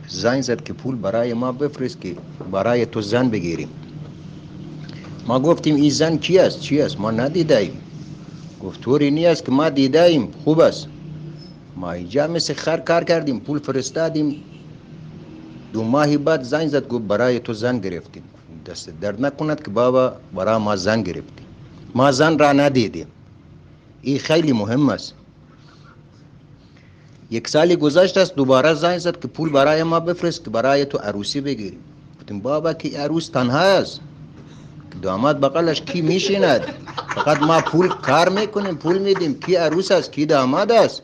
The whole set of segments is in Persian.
زنگ زد که پول برای ما بفرست که برای تو زن بگیریم. ما گفتیم این زن کی است؟ چی است؟ ما ندیدیم. گفت طوری نیست که ما دیدیم، خوب است. ما اینجا مثل خر کار کردیم، پول فرستادیم. 2 ماه بعد زنگ زد گفت برای تو زن گرفتیم. دست درد نکند که بابا برای ما زن گرفتیم. ما زن را ندیدیم. این خیلی مهم است. 1 سال گذشت است، دوباره زنگ زد که پول برای ما بفرست که برای تو عروسی بگیریم. گفتیم بابا که عروس تنها است، داماد بغلش کی میشیند؟ فقط ما پول کار میکنیم، پول میدیم. کی عروس است؟ کی داماد است؟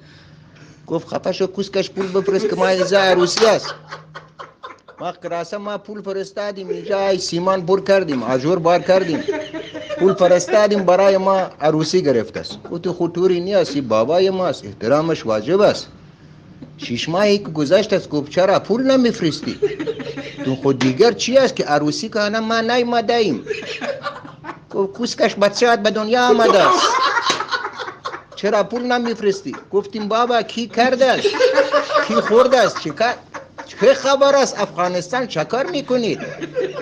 گفت خفه شو کوسکش، پول بفرست که ما اینجا عروسی است. وقت راسته ما پول فرستادیم، اینجا سیمان پر کردیم، آجور بار کردیم، پول فرستادیم، برای ما عروسی گرفت است. گفت خطوری نیست، بابای ماست، احترامش واجب است. 6 ماهی که گذشت است. گفت چرا پول نمیفرستی؟ تو خود دیگر چی است که عروسی کنم ما نیامده‌ایم. گفت کوسکش بچه‌ات به دنیا آمده است، چرا پول نمیفرستی؟ گفتیم بابا کی کرده است؟ کی خورده است؟ چه خبر است؟ افغانستان چه کار میکنید؟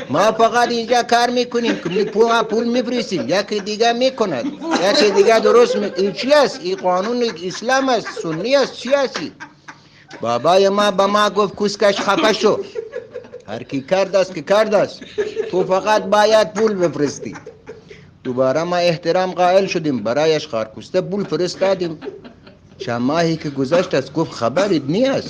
ما فقط اینجا کار میکنیم که پول میفرستیم، یکی دیگه میکند، یکی دیگه درست این چی است؟ این قانون اسلام است؟ سنی است؟ چی است؟ بابای ما به ما گفت کوسکش خفه شو، هر کی کرد است که کرد است، تو فقط باید پول بفرستی. دوباره ما احترام قائل شدیم، برایش خارکوسته پول فرستادیم. چند ماهی که گذشت است. گفت خبرت نیست؟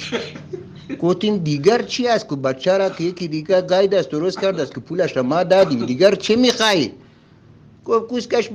گفتیم دیگر چی است؟ که بچه را که یکی دیگر گاید است درست کرد است که پولش را ما دادیم، دیگر چی میخوایی؟ گفت کوسکش